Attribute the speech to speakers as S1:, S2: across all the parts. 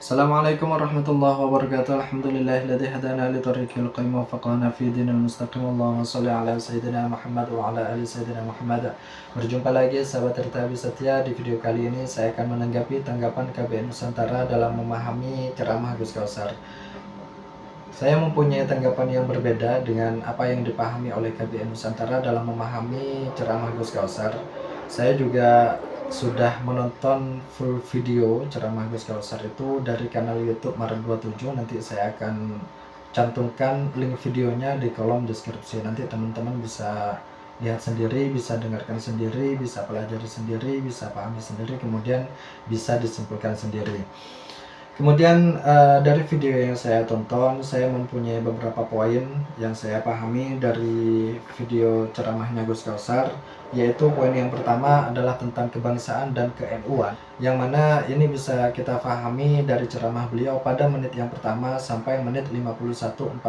S1: Assalamualaikum warahmatullahi wabarakatuh. Alhamdulillahilladzi hadana li thariqil qayyim wa faqahna fi dinil mustaqim. Allahumma shalli ala sayyidina Muhammad wa ala ali sayyidina Muhammad. Berjumpa lagi sahabat Tirtabi Setia. Di video kali ini saya akan menanggapi tanggapan KBN Nusantara dalam memahami ceramah Gus Kausar. Saya mempunyai tanggapan yang berbeda dengan apa yang dipahami oleh KBN Nusantara dalam memahami ceramah Gus Kausar. Saya juga sudah menonton full video ceramah Gus Kausar itu dari kanal YouTube Maret 27. Nanti saya akan cantumkan link videonya di kolom deskripsi. Nanti teman-teman bisa lihat sendiri, bisa dengarkan sendiri, bisa pelajari sendiri, bisa pahami sendiri, kemudian bisa disimpulkan sendiri. Kemudian dari video yang saya tonton, saya mempunyai beberapa poin yang saya pahami dari video ceramahnya Gus Kausar, yaitu poin yang pertama adalah tentang kebangsaan dan ke-NU-an, yang mana ini bisa kita pahami dari ceramah beliau pada menit yang pertama sampai menit 51.45.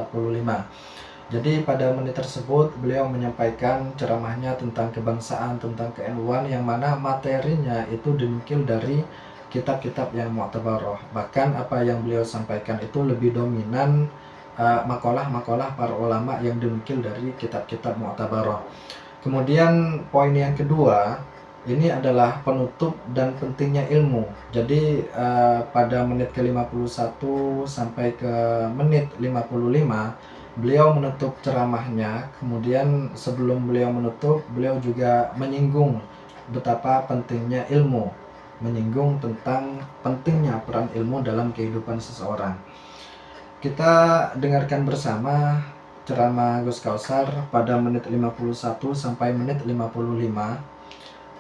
S1: Jadi pada menit tersebut beliau menyampaikan ceramahnya tentang kebangsaan, tentang ke-NU-an, yang mana materinya itu dinukil dari kitab-kitab yang mu'tabaroh. Bahkan apa yang beliau sampaikan itu lebih dominan makalah-makalah para ulama yang dinukil dari kitab-kitab mu'tabaroh. Kemudian poin yang kedua, ini adalah penutup dan pentingnya ilmu. Jadi pada menit ke-51 sampai ke menit 55 beliau menutup ceramahnya. Kemudian sebelum beliau menutup, beliau juga menyinggung betapa pentingnya ilmu, menyinggung tentang pentingnya peran ilmu dalam kehidupan seseorang. Kita dengarkan bersama ceramah Gus Kausar pada menit 51 sampai menit 55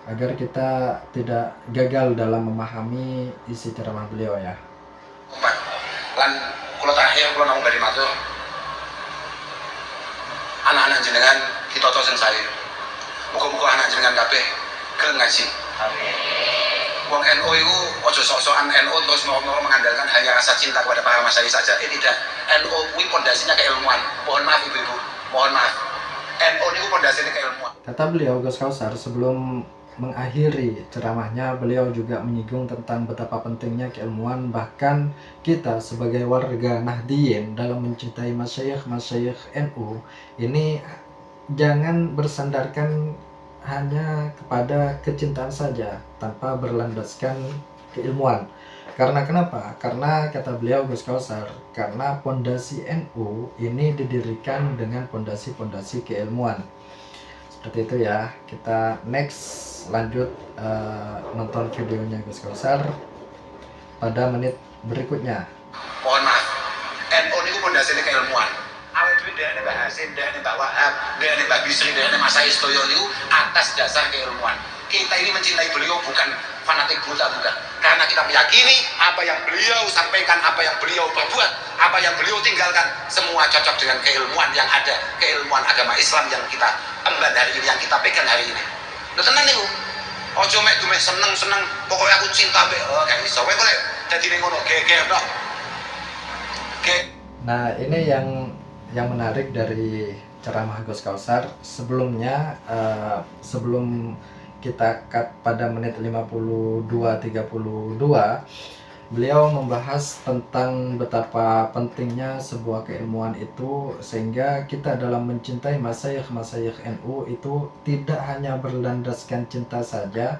S1: agar kita tidak gagal dalam memahami isi ceramah beliau ya.
S2: Lan kula terakhir kula namung badhe matur anak-anak jenengan ditata sing sae. Muga-muga anak jenengan kabeh gelem ngaji. Amin. Wong NU itu ojo sok-sokan NU terus mau mengandalkan hanya rasa cinta kepada para masyayikh saja. Tidak. NU itu pondasinya keilmuan. Mohon maaf ibu-ibu, mohon maaf. NU itu pondasinya keilmuan.
S1: Kata beliau Gus Kausar sebelum mengakhiri ceramahnya, beliau juga menyinggung tentang betapa pentingnya keilmuan. Bahkan kita sebagai warga Nahdliyin dalam mencintai masyayikh NU ini jangan bersandarkan hanya kepada kecintaan saja tanpa berlandaskan keilmuan. Karena kenapa? Karena kata beliau Gus Kausar, karena pondasi NU ini didirikan dengan pondasi-pondasi keilmuan. Seperti itu ya. Kita next lanjut nonton videonya Gus Kausar pada menit berikutnya.
S2: Mohon maaf, NU ini pondasinya keilmuan. Awal itu dia Mbak Hasim, dia Mbak Wahab, dia Mbak Bisri, dia Mas Ais Toyo itu atas dasar keilmuan. Kita ini mencintai beliau bukan fanatik buta, bukan. Karena kita meyakini apa yang beliau sampaikan, apa yang beliau perbuat, apa yang beliau tinggalkan, semua cocok dengan keilmuan yang ada, keilmuan agama Islam yang kita emban hari ini, yang kita pegang hari ini. Lo tenang nih, ojo mek dume seneng-seneng, pokoknya aku cinta be, oh kayak iso, kowe kok dadi ngono, geger tok.
S1: Nah, ini yang menarik dari ceramah Gus Kausar. Sebelumnya sebelum kita cut pada menit 52.32, beliau membahas tentang betapa pentingnya sebuah keilmuan itu, sehingga kita dalam mencintai masyayikh NU itu tidak hanya berlandaskan cinta saja,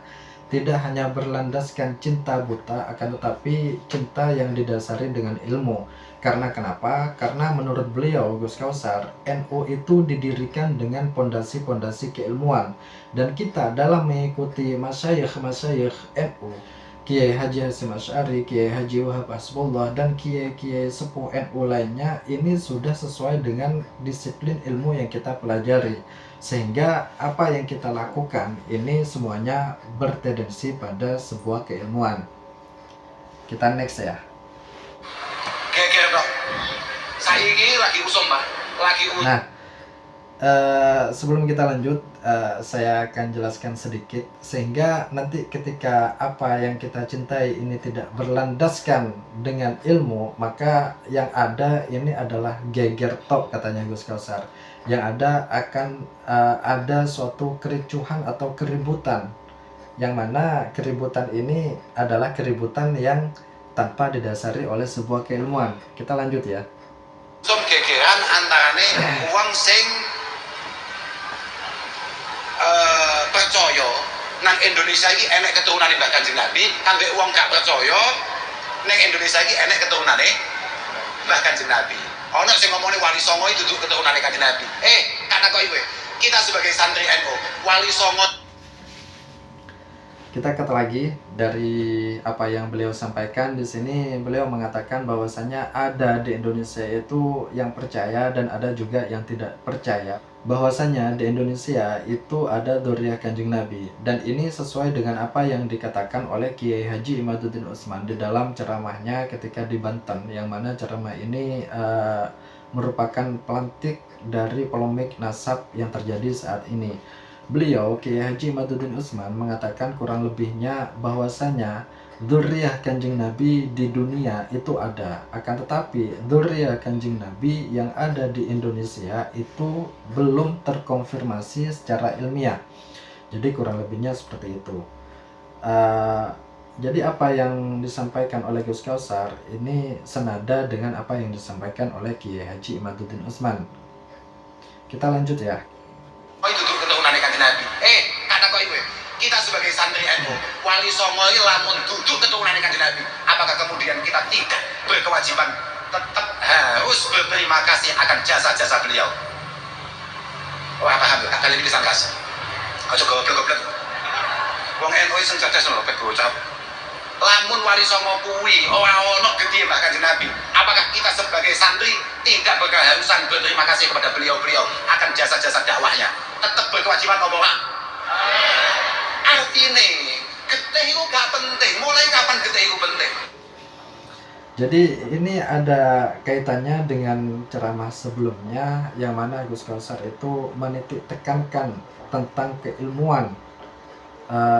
S1: tidak hanya berlandaskan cinta buta, akan tetapi cinta yang didasari dengan ilmu. Karena kenapa? Karena menurut beliau Gus Kausar, NU itu didirikan dengan pondasi-pondasi keilmuan, dan kita dalam mengikuti masyayikh NU, Kiai Haji Hasyim Asy'ari, Kiai Haji Wahab Hasbullah, dan kiai-kiai sepuh NU lainnya, ini sudah sesuai dengan disiplin ilmu yang kita pelajari, sehingga apa yang kita lakukan ini semuanya bertendensi pada sebuah keilmuan. Kita next ya.
S2: Geger dok. Saya ini lagi usum pak, lagi usum.
S1: Nah, sebelum kita lanjut, saya akan jelaskan sedikit sehingga nanti ketika apa yang kita cintai ini tidak berlandaskan dengan ilmu, maka yang ada ini adalah geger tok, katanya Gus Kausar. Yang ada akan ada suatu kericuhan atau keributan, yang mana keributan ini adalah keributan yang tanpa didasari oleh sebuah keilmuan. Kita lanjut ya.
S2: Gegeran antarane wong sing percaya nang Indonesia iki enek keturunane Mbah Kanjeng Nabi, kangge wong gak percaya nang Indonesia iki enek keturunane Mbah Kanjeng Nabi. Ono sing ngomongane Wali Songo itu duduk keturunane Kanjeng Nabi. Karena kok iku kita sebagai santri NU, Wali Songo.
S1: Kita kata lagi dari apa yang beliau sampaikan di sini. Beliau mengatakan bahwasanya ada di Indonesia itu yang percaya dan ada juga yang tidak percaya. Bahwasanya di Indonesia itu ada dzurriyyah Kanjeng Nabi, dan ini sesuai dengan apa yang dikatakan oleh Kiai Haji Imaduddin Utsman di dalam ceramahnya ketika di Banten, yang mana ceramah ini merupakan pelantik dari polemik nasab yang terjadi saat ini. Beliau, Kiai Haji Imaduddin Utsman, mengatakan kurang lebihnya bahwasanya dzurriyyah Kanjeng Nabi di dunia itu ada, akan tetapi dzurriyyah Kanjeng Nabi yang ada di Indonesia itu belum terkonfirmasi secara ilmiah. Jadi kurang lebihnya seperti itu. Jadi apa yang disampaikan oleh Gus Kausar ini senada dengan apa yang disampaikan oleh Kiai Haji Imaduddin Utsman. Kita lanjut ya.
S2: Kita sebagai santri NU, Wali Songo ini lamun duduk keturunan Kanjeng Nabi, apakah kemudian kita tidak berkewajiban tetap harus berterima kasih akan jasa-jasa beliau? Wah, paham ya? Kalian ini disangkas. Aja goblok-goblok. Wong NU sing cerdas lho, pek bocah. Lamun Wali Songo kuwi ora ono gedhe Mbah Kanjeng Nabi, apakah kita sebagai santri tidak berkeharusan berterima kasih kepada beliau-beliau akan jasa-jasa dakwahnya? Tetap berkewajiban apa ora? Artinya getih itu gak penting. Mulai kapan getih itu penting?
S1: Jadi ini ada kaitannya dengan ceramah sebelumnya, yang mana Gus Kausar itu menitik tekankan tentang keilmuan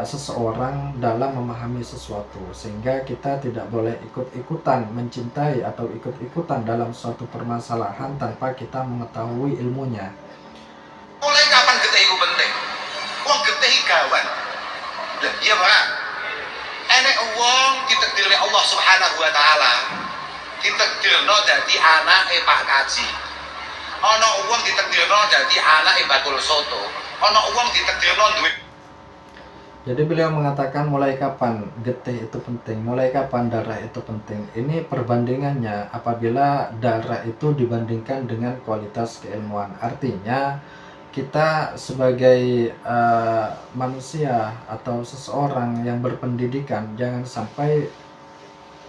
S1: seseorang dalam memahami sesuatu, sehingga kita tidak boleh ikut-ikutan mencintai atau ikut-ikutan dalam suatu permasalahan tanpa kita mengetahui ilmunya.
S2: Mulai kapan getih itu penting? Wong getih gawan. Iya Pak, enek wong ditakdir oleh Allah Subhanahu wa taala, ditakdirno dadi anake Pak Kaji. Ana wong ditakdirno dadi anake Bakul Soto. Ana wong ditakdirno duwe.
S1: Jadi beliau mengatakan mulai kapan getih itu penting, mulai kapan darah itu penting. Ini perbandingannya apabila darah itu dibandingkan dengan kualitas keilmuan. Artinya kita sebagai manusia atau seseorang yang berpendidikan jangan sampai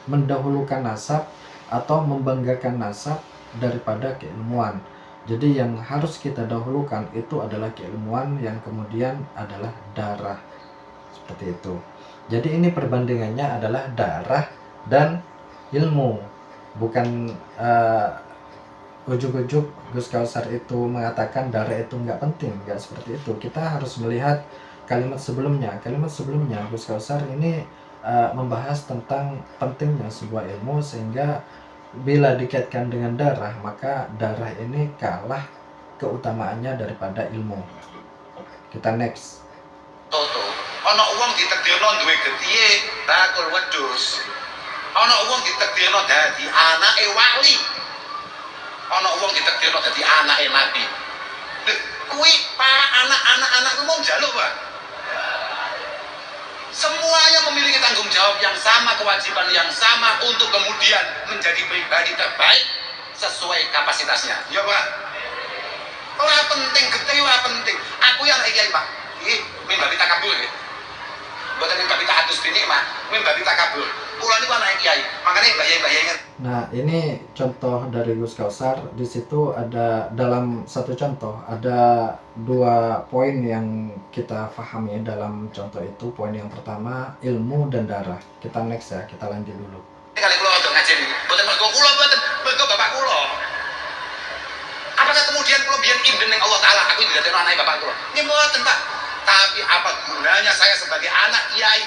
S1: mendahulukan nasab atau membanggakan nasab daripada keilmuan. Jadi yang harus kita dahulukan itu adalah keilmuan, yang kemudian adalah darah. Seperti itu. Jadi ini perbandingannya adalah darah dan ilmu, bukan ujuk-ujuk Gus Kausar itu mengatakan darah itu nggak penting, nggak seperti itu. Kita harus melihat kalimat sebelumnya. Kalimat sebelumnya Gus Kausar ini membahas tentang pentingnya sebuah ilmu, sehingga bila dikaitkan dengan darah, maka darah ini kalah keutamaannya daripada ilmu. Kita next.
S2: Ana wong ditakdirno duwe getihe bakul wedhus. Ana wong ditakdirno dadi anake wali. Ana wong ditakdirno dadi anake nabi. Lho, kuwi para anak-anak kuwi mau njaluk, Pak. Semuanya memiliki tanggung jawab yang sama, kewajiban yang sama untuk kemudian menjadi pribadi terbaik sesuai kapasitasnya. Ya, Pak. Ora penting getih, ora penting. Aku yang kiai, Pak. Iki mimbabi takabur nggih. Mboten mimbabi tahadus bini, Pak. Mimbabi takabur. Kula niku anak kiai, makane mbah-mbah.
S1: Nah, ini contoh dari Gus Kausar. Di situ ada, dalam satu contoh ada 2 poin yang kita pahami dalam contoh itu. Poin yang pertama, ilmu dan darah. Kita next ya, kita lanjut dulu.
S2: Kali kula untuk ngaji niki, mboten mergo kula, mboten mergo bapak kula. Apakah kemudian kula biyen inden ning Allah taala, aku didadekno anake bapak kula? Nggih mboten, Pak. Tapi apa gunanya saya sebagai anak kiai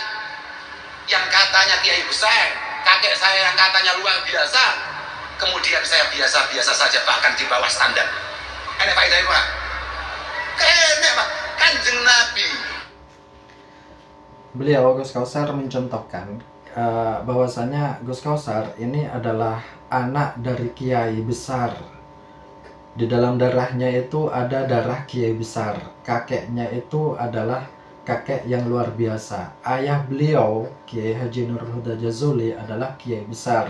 S2: yang katanya kiai besar, kakek saya yang katanya luar biasa, kemudian saya biasa-biasa saja, bahkan di bawah standar. Enak faedah Pak? Enak Pak, Kanjeng Nabi.
S1: Beliau Gus Kausar mencontohkan bahwasanya Gus Kausar ini adalah anak dari kiai besar. Di dalam darahnya itu ada darah kiai besar. Kakeknya itu adalah kakek yang luar biasa. Ayah beliau, Kiai Haji Nur Huda Jazuli, adalah kiai besar.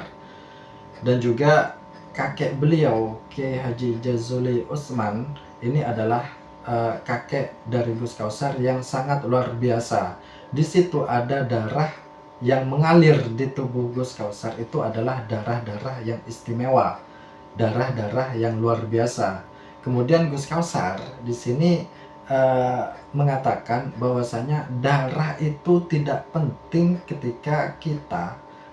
S1: Dan juga kakek beliau, Kiai Haji Jazuli Utsman, ini adalah kakek dari Gus Kausar yang sangat luar biasa. Di situ ada darah yang mengalir di tubuh Gus Kausar, itu adalah darah-darah yang istimewa, darah-darah yang luar biasa. Kemudian Gus Kausar di sini mengatakan bahwasanya darah itu tidak penting ketika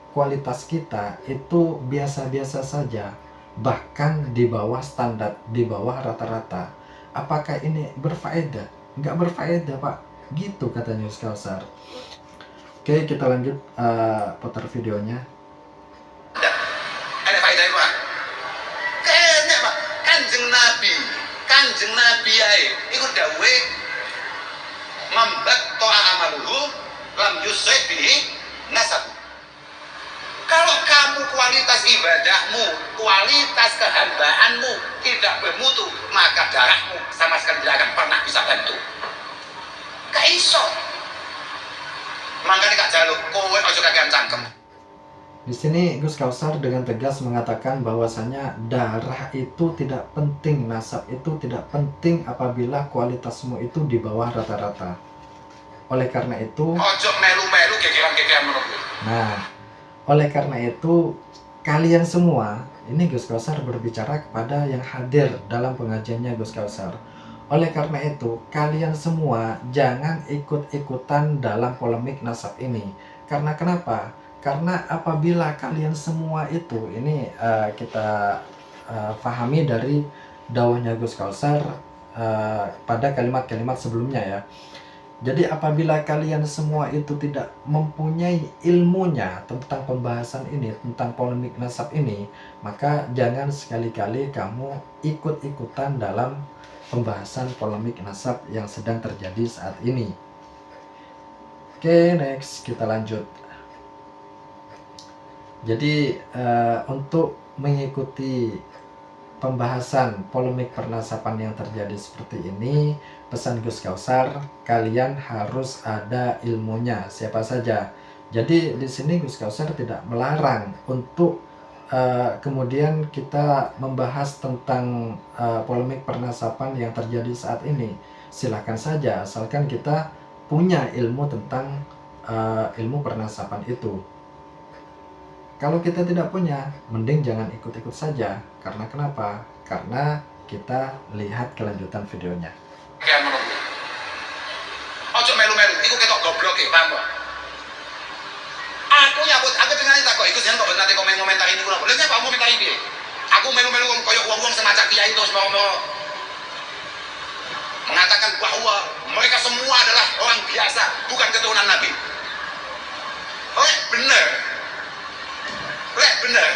S1: kualitas kita itu biasa-biasa saja, bahkan di bawah standar, di bawah rata-rata. Apakah ini berfaedah? Nggak berfaedah, Pak. Gitu katanya Gus Kausar. Oke, kita lanjut putar videonya.
S2: Ada faedah Pak. Kayaknya Pak, Kanjeng Nabi ae iku dawuhe mambat to'a amaluhu lam yusrik bihi nasab. Kalau kamu kualitas ibadahmu, kualitas kehambaanmu tidak bermutu, maka darahmu sama sekali tidak akan pernah bisa bantu. Gak iso. Makanya Kak Jaluk, kowe ojo kakean cangkem.
S1: Di sini Gus Kausar dengan tegas mengatakan bahwasanya darah itu tidak penting, nasab itu tidak penting apabila kualitasmu itu di bawah rata-rata. Oleh karena itu,
S2: ojo melu-melu gegeran-gegeran menunggu.
S1: Nah, oleh karena itu kalian semua, ini Gus Kausar berbicara kepada yang hadir dalam pengajiannya Gus Kausar. Oleh karena itu, kalian semua jangan ikut-ikutan dalam polemik nasab ini. Karena kenapa? Karena apabila kalian semua itu, ini kita pahami dari dawahnya Gus Kausar pada kalimat-kalimat sebelumnya ya. Jadi apabila kalian semua itu tidak mempunyai ilmunya tentang pembahasan ini, tentang polemik nasab ini, maka jangan sekali-kali kamu ikut-ikutan dalam pembahasan polemik nasab yang sedang terjadi saat ini. Oke, next kita lanjut. Jadi untuk mengikuti pembahasan polemik pernasapan yang terjadi seperti ini, pesan Gus Kausar, kalian harus ada ilmunya, siapa saja. Jadi di sini Gus Kausar tidak melarang untuk kemudian kita membahas tentang polemik pernasapan yang terjadi saat ini. Silahkan saja, asalkan kita punya ilmu tentang ilmu pernasapan itu. Kalau kita tidak punya, mending jangan ikut-ikut saja. Karena kenapa? Karena kita lihat kelanjutan videonya.
S2: Kayak menunggu. Ojo melu-melu, iku ketok goblok ya, paham kok? Aku dengan itu kok, iku jangan kok nanti komentar ini kula. Boleh apa komentar ini? Aku melu-melu koyo wong-wong semacam kiai terus mau mengatakan bahwa mereka semua adalah orang biasa, bukan keturunan Nabi. Oh, bener. Bener.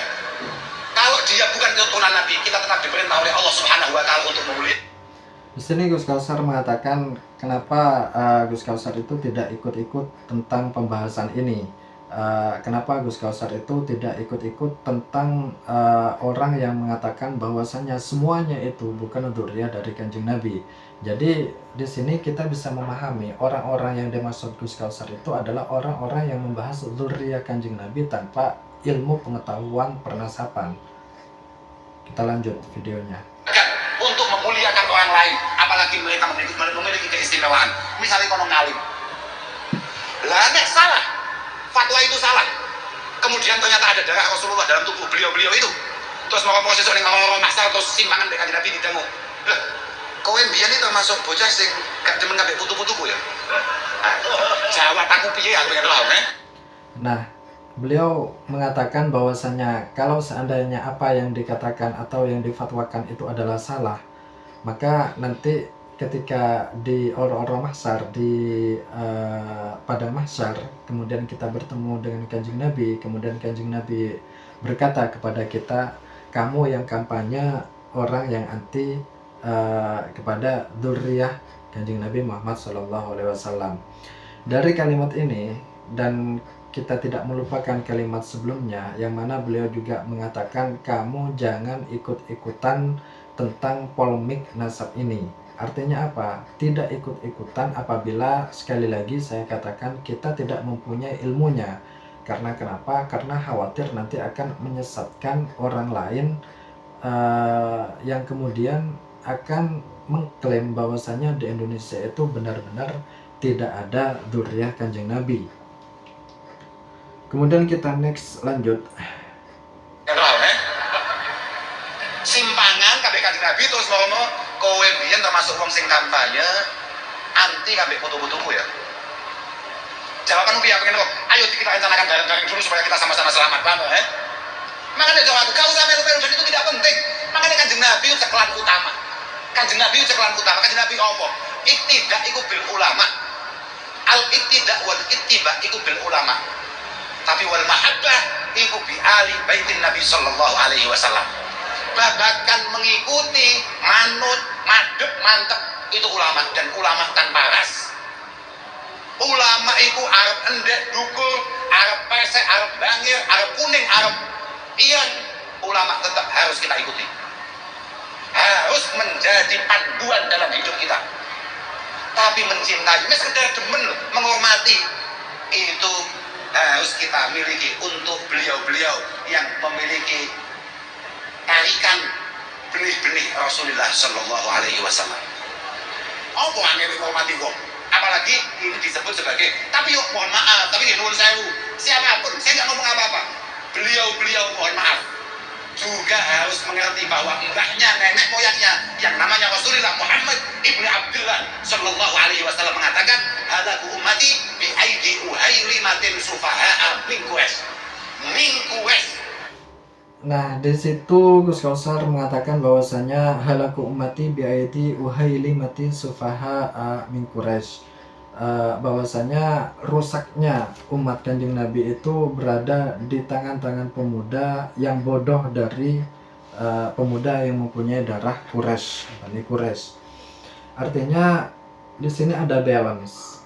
S2: Kalau dia bukan keturunan Nabi, kita tetap diperintah oleh Allah Subhanahu wa taala untuk memuliakan.
S1: Di sini Gus Kausar mengatakan kenapa Gus Kausar itu tidak ikut-ikut tentang pembahasan ini. Kenapa Gus Kausar itu tidak ikut-ikut tentang orang yang mengatakan bahwasannya semuanya itu bukan dzurriyyah dari Kanjeng Nabi. Jadi di sini kita bisa memahami orang-orang yang dimaksud Gus Kausar itu adalah orang-orang yang membahas dzurriyyah Kanjeng Nabi tanpa ilmu pengetahuan pernasapan. Kita lanjut videonya.
S2: Untuk memuliakan orang lain, apalagi mereka memiliki keistimewaan. Misalnya kono ngalim. Lah nek salah, fatwa itu salah. Kemudian ternyata ada darah Rasulullah dalam tubuh beliau itu. Terus mau proses ning ngomong masal terus simpangan dekat Nabi didangu. Lah, kowe mbiyen iki termasuk bocah sing gak demen ngambek putu-putuku ya. Jawab aku piye aku ngerti wae.
S1: Nah, beliau mengatakan bahwasanya kalau seandainya apa yang dikatakan atau yang difatwakan itu adalah salah, maka nanti ketika di orang-orang mahsyar, di padang mahsyar, kemudian kita bertemu dengan Kanjeng Nabi, kemudian Kanjeng Nabi berkata kepada kita, kamu yang kampanye orang yang anti kepada dzurriyyah Kanjeng Nabi Muhammad SAW. Dari kalimat ini dan kita tidak melupakan kalimat sebelumnya yang mana beliau juga mengatakan kamu jangan ikut-ikutan tentang polemik nasab ini. Artinya apa? Tidak ikut-ikutan apabila, sekali lagi saya katakan, kita tidak mempunyai ilmunya. Karena kenapa? Karena khawatir nanti akan menyesatkan orang lain yang kemudian akan mengklaim bahwasanya di Indonesia itu benar-benar tidak ada dzurriyyah Kanjeng Nabi. Kemudian kita next lanjut.
S2: Simpangan kabeh Kanjeng Nabi terus mau kowe biyen termasuk wong sing kampanye anti kabeh foto-fotomu ya. Jawabanmu piye pengen kok? Ayo kita rencanakan bareng-bareng dulu supaya kita sama-sama selamat, paham ya? Makanya jawabku, kau usah melu-melu itu tidak penting. Makanya Kanjeng Nabi itu ceklan utama. Kanjeng Nabi itu ceklan utama. Kanjeng Nabi apa? Iktidak iku bil ulama. Al iktidak wal ittiba iku bil ulama. Tapi wal mahabbah iku bi ali baitin Nabi sallallahu alaihi wasallam. Babakan mengikuti, manut, madep, mantep itu ulama, dan ulama tanpa ras. Ulama itu arep endek dukur, arep pesek, arep bangir, arep kuning, arep iyan, ulama tetap harus kita ikuti. Harus menjadi panduan dalam hidup kita. Tapi mencintai, sekedar demen, menghormati, itu harus kita miliki untuk beliau-beliau yang memiliki tarikan benih-benih Rasulullah Shallallahu Alaihi Wasallam. Apa angin menghormati wong? Apalagi ini disebut sebagai, tapi yuk mohon maaf, tapi nuwun sewu, siapapun, saya nggak ngomong apa-apa. Beliau-beliau mohon maaf juga harus mengerti bahwa mbahnya, nenek moyangnya yang namanya Rasulullah Muhammad ibnu Abdullah Shallallahu Alaihi Wasallam mengatakan, halaku ummati bi aidi uhailimatin sufaha'a min Quraisy.
S1: Nah, di situ Gus Kausar mengatakan bahwasanya halaku ummati bi aidi uhailimatin sufaha'a min Quraisy. Bahwasanya rusaknya umat Kanjeng Nabi itu berada di tangan-tangan pemuda yang bodoh dari pemuda yang mempunyai darah Quraisy, Bani Quraisy. Artinya di sini ada balance.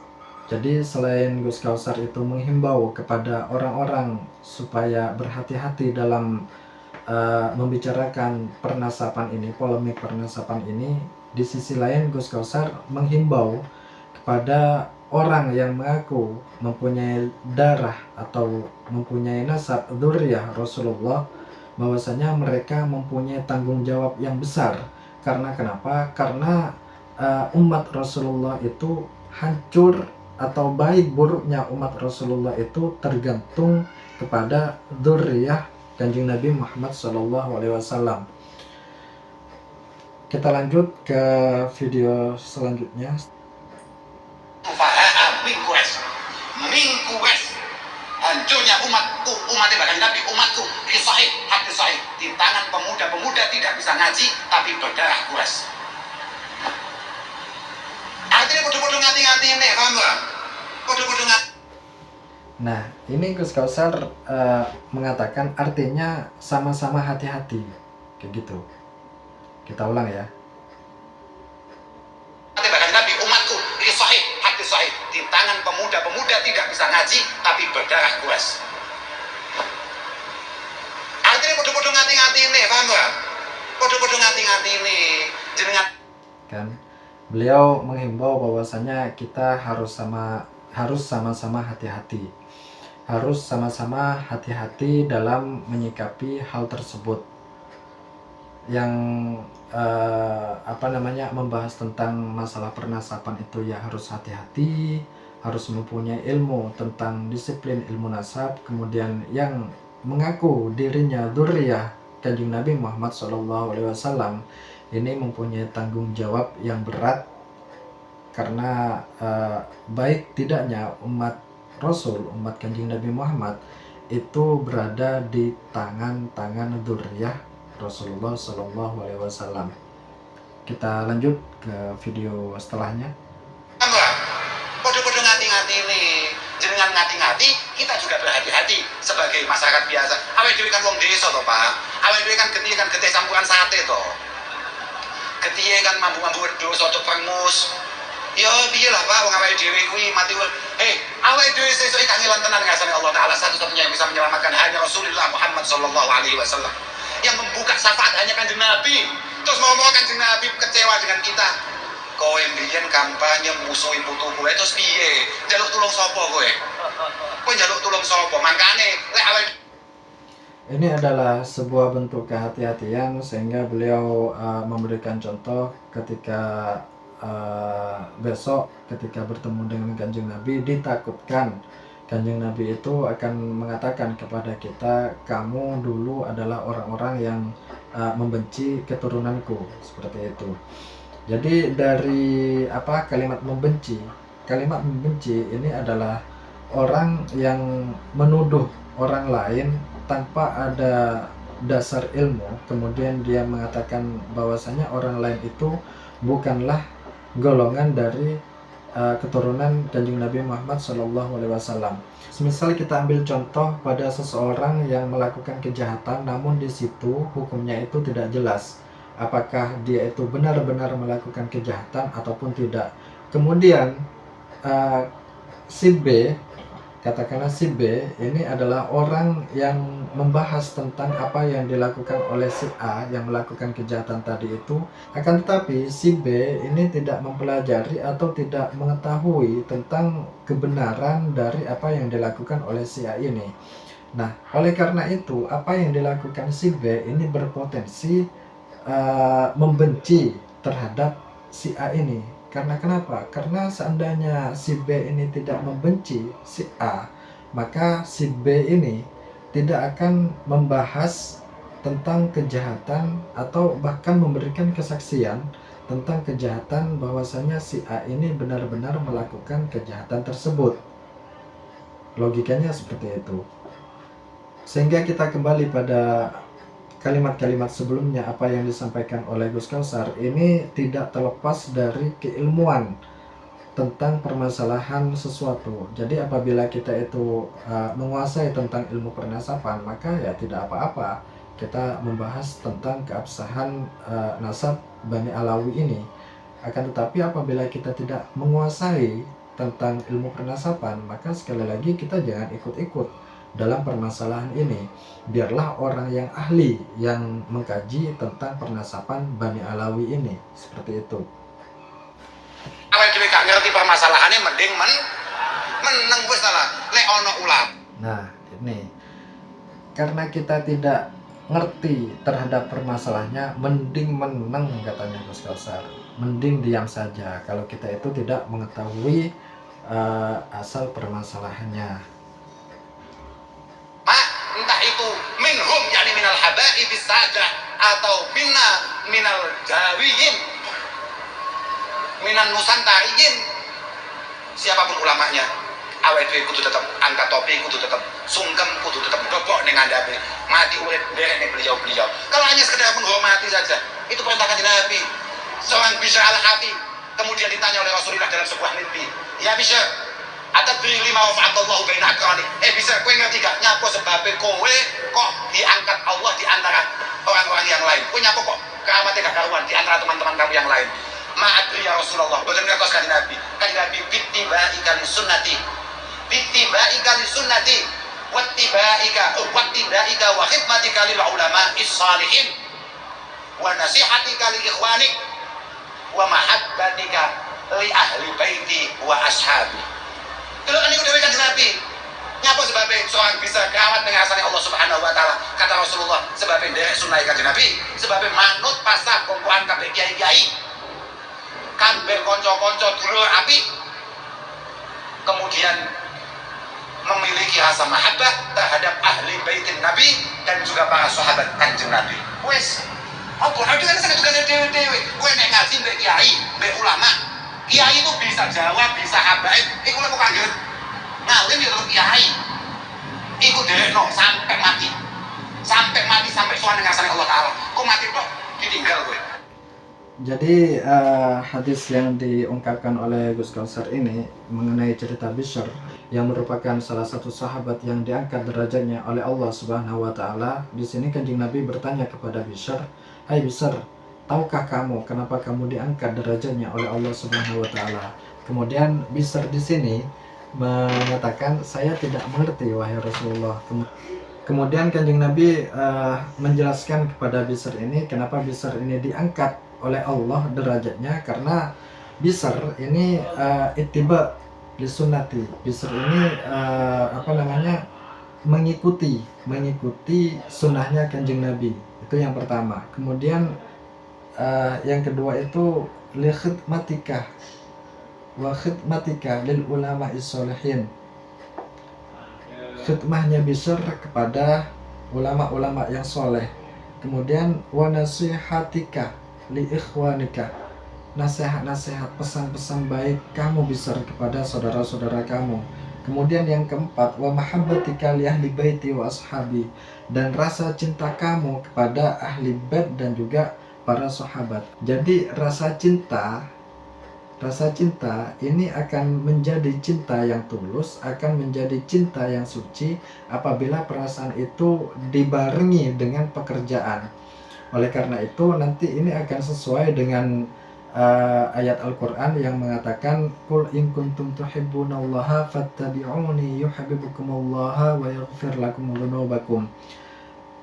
S1: Jadi selain Gus Kausar itu menghimbau kepada orang-orang supaya berhati-hati dalam membicarakan pernasapan ini, polemik pernasapan ini, di sisi lain Gus Kausar menghimbau kepada orang yang mengaku mempunyai darah atau mempunyai nasab dzurriyyah Rasulullah, bahwasanya mereka mempunyai tanggung jawab yang besar. Karena kenapa? Karena umat Rasulullah itu hancur atau baik buruknya umat Rasulullah itu tergantung kepada dzurriyyah Kanjeng Nabi Muhammad SAW. Kita lanjut ke video selanjutnya.
S2: Hancurnya umatku, umatnya bahkan Nabi, umatku kisahih, hadis sahih di tangan pemuda-pemuda tidak bisa ngaji tapi berdarah Quraisy. Artinya kudu-kudu ngati-ngati ini, paham gak? Kudu-kudu ngati.
S1: Nah, ini Gus Kausar mengatakan artinya sama-sama hati-hati, kayak gitu. Kita ulang ya.
S2: Bahkan Nabi, umatku kisahih, hadis sahih di tangan pemuda-pemuda tidak bisa ngaji tapi berdarah Quraisy. Artinya kudu-kudu ngati-ngati ini, paham gak? Kudu-kudu ngati-ngati ini, jenengan.
S1: Kan beliau menghimbau bahwasanya kita harus sama-sama hati-hati. Harus sama-sama hati-hati dalam menyikapi hal tersebut. Yang membahas tentang masalah pernasapan itu ya harus hati-hati, harus mempunyai ilmu tentang disiplin ilmu nasab. Kemudian yang mengaku dirinya dzurriyyah Kanjeng Nabi Muhammad SAW ini mempunyai tanggung jawab yang berat, karena baik tidaknya umat Rasul, umat Kanjeng Nabi Muhammad itu berada di tangan-tangan dzurriyyah Rasulullah SAW. Kita lanjut ke video setelahnya.
S2: Kode-kode ngati-ngati ini, jenengan ngati-ngati, kita juga berhati-hati sebagai masyarakat biasa. Awake dhewe kan wong desa to, Pak. Awake dhewe kan getih campuran sate to. Getih kan mambu-mambu wedhus, cocok prengus. Ya piye lah Pak, wong awake dhewe kuwi mati awake dhewe sesuk kangelan tenan ngasane Allah Taala, satu-satunya yang bisa menyelamatkan hanya Rasulullah Muhammad sallallahu alaihi wasallam. Yang membuka syafaat hanya Kanjeng Nabi. Terus mau Kanjeng Nabi kecewa dengan kita. Kowe mbiyen kampanye musuhi putu kowe terus piye? Njaluk tulung sapa kowe? Kowe njaluk tulung sapa? Mangkane lek awake
S1: Ini adalah sebuah bentuk kehati-hatian sehingga beliau memberikan contoh ketika besok ketika bertemu dengan Kanjeng Nabi, ditakutkan Kanjeng Nabi itu akan mengatakan kepada kita, kamu dulu adalah orang-orang yang membenci keturunanku, seperti itu. Jadi dari kalimat membenci ini adalah orang yang menuduh orang lain tanpa ada dasar ilmu, kemudian dia mengatakan bahwasanya orang lain itu bukanlah golongan dari keturunan Kanjeng Nabi Muhammad SAW. Semisal kita ambil contoh pada seseorang yang melakukan kejahatan, namun di situ hukumnya itu tidak jelas apakah dia itu benar-benar melakukan kejahatan ataupun tidak. Kemudian si B, katakanlah si B ini adalah orang yang membahas tentang apa yang dilakukan oleh si A yang melakukan kejahatan tadi itu, akan tetapi si B ini tidak mempelajari atau tidak mengetahui tentang kebenaran dari apa yang dilakukan oleh si A ini. Nah, oleh karena itu apa yang dilakukan si B ini berpotensi membenci terhadap si A ini. Karena kenapa? Karena seandainya si B ini tidak membenci si A, maka si B ini tidak akan membahas tentang kejahatan atau bahkan memberikan kesaksian tentang kejahatan bahwasanya si A ini benar-benar melakukan kejahatan tersebut. Logikanya seperti itu. Sehingga kita kembali pada kalimat-kalimat sebelumnya, apa yang disampaikan oleh Gus Kausar ini tidak terlepas dari keilmuan tentang permasalahan sesuatu. Jadi apabila kita itu menguasai tentang ilmu pernasaban, maka ya tidak apa-apa kita membahas tentang keabsahan nasab Bani Alawi ini. Akan tetapi apabila kita tidak menguasai tentang ilmu pernasaban, maka sekali lagi kita jangan ikut-ikut dalam permasalahan ini. Biarlah orang yang ahli yang mengkaji tentang pernasaban Bani Alawi ini, seperti itu.
S2: awake dhewe gak ngerti permasalahannya mending meneng wis lah lek ana ulama.
S1: Nah, ini karena kita tidak ngerti terhadap permasalahannya, mending meneng katanya Gus Kausar. Mending diam saja kalau kita itu tidak mengetahui asal permasalahannya.
S2: Entah itu minhum yakni minal habaib sadah atau minal jawiyin minan nusantariyin, siapapun ulamanya, awake dhewe kudu tetep angkat topi, kudu tetep sungkem, kudu tetep dobok ning ngandhape mati urip derek ning beliau-beliau. Kalau hanya sekedar menghormati saja, itu perintah Kanjeng Nabi. Seorang Bishr al-Hafi kemudian ditanya oleh Rasulullah dalam sebuah mimpi, ya Bishr, atadri lima wafa'atallahu baina akrani. Bisa kowe ngerti gak nyapa sebabnya kowe kok diangkat Allah di antara orang-orang yang lain? Kowe nyapa kok keramatnya gak karuan di antara teman-teman kamu yang lain? Ma'adri ya Rasulullah. Boten ngertos Kanjeng Nabi. Kanjeng Nabi bittibaika li sunnati. Bittibaika li sunnati wattibaika wa khidmatika lil ulama'is shalihin wa nasihatika li ikhwanik wa mahabbatika li ahli baiti wa ashabi. Kalau kan itu dari Kanjeng Nabi, nyapa sebabnya seorang bisa keramat dengan asani Allah Subhanahu Wa Taala. Kata Rasulullah, sebabnya derek sunai Kanjeng Nabi, sebabnya manut pasah kompoan kabeh kiai-kiai, kabeh konco-konco dulur api, kemudian memiliki rasa mahabbah terhadap ahli baitin Nabi dan juga para sahabat Kanjeng Nabi. Wes, apa itu kan sangat juga dewe-dewe. Kowe nek ngaji mbek kiai, mbek ulama, kiai itu bisa jawab, bisa habaib. Iku lek kok kangen ngalim ya terus kiai. Iku derekno sampai mati. Sampai mati sampai sowan ngasane Allah Taala. Kok mati kok ditinggal kowe.
S1: Jadi hadis yang diungkapkan oleh Gus Kausar ini mengenai cerita Bishr yang merupakan salah satu sahabat yang diangkat derajatnya oleh Allah Subhanahu Wa Taala. Di sini Kanjeng Nabi bertanya kepada Bishr, "Hai Bishr, tahukah kamu kenapa kamu diangkat derajatnya oleh Allah Subhanahu Wa Taala?" Kemudian Bishr di sini mengatakan, saya tidak mengerti wahai Rasulullah. Kemudian Kanjeng Nabi menjelaskan kepada Bisr ini kenapa Bisr ini diangkat oleh Allah derajatnya, karena Bisr ini ittiba li sunnati. Bisr ini mengikuti sunnahnya Kanjeng Nabi. Itu yang pertama. Kemudian yang kedua itu li khidmatika wa khidmatika lil ulama is-solihin. Khidmahnya Bisr kepada ulama-ulama yang soleh. Kemudian wa nasihatika li ikhwanika, nasihat-nasihat, pesan-pesan baik kamu Bisr kepada saudara-saudara kamu. Kemudian yang keempat, wa mahabbatika li ahli baiti wa ashabi, dan rasa cinta kamu kepada ahli bait dan juga para sahabat. Jadi rasa cinta ini akan menjadi cinta yang tulus, akan menjadi cinta yang suci apabila perasaan itu dibarengi dengan pekerjaan. Oleh karena itu nanti ini akan sesuai dengan ayat Al-Quran yang mengatakan, Qul in kuntum tuhibbunallaha fattabi'uni yuhibbukumullah wa yaghfir lakum dzunubakum.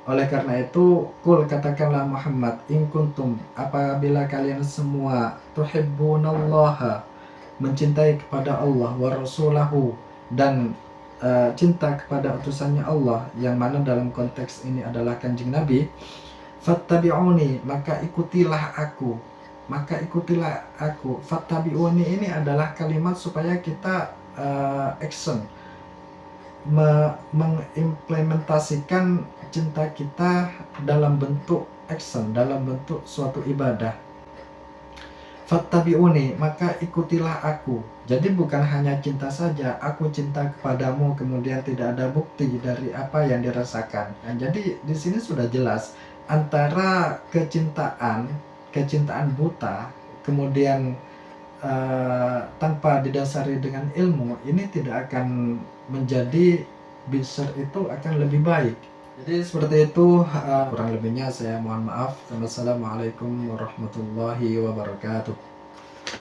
S1: Oleh karena itu, Qul, katakanlah Muhammad, in kuntum, apabila kalian semua tuhibbunallaha, mencintai kepada Allah, wa rasulahu, dan cinta kepada utusannya Allah, yang mana dalam konteks ini adalah Kanjeng Nabi, fattabi'uni, maka ikutilah aku. Fattabi'uni ini adalah kalimat supaya kita action, mengimplementasikan cinta kita dalam bentuk action, dalam bentuk suatu ibadah. Fattabi'uni, maka ikutilah aku. Jadi bukan hanya cinta saja, aku cinta kepadamu kemudian tidak ada bukti dari apa yang dirasakan. Dan jadi di sini sudah jelas antara kecintaan buta, kemudian tanpa didasari dengan ilmu, ini tidak akan menjadi Bisr itu akan lebih baik. Jadi seperti itu, kurang lebihnya saya mohon maaf. Wassalamualaikum warahmatullahi wabarakatuh.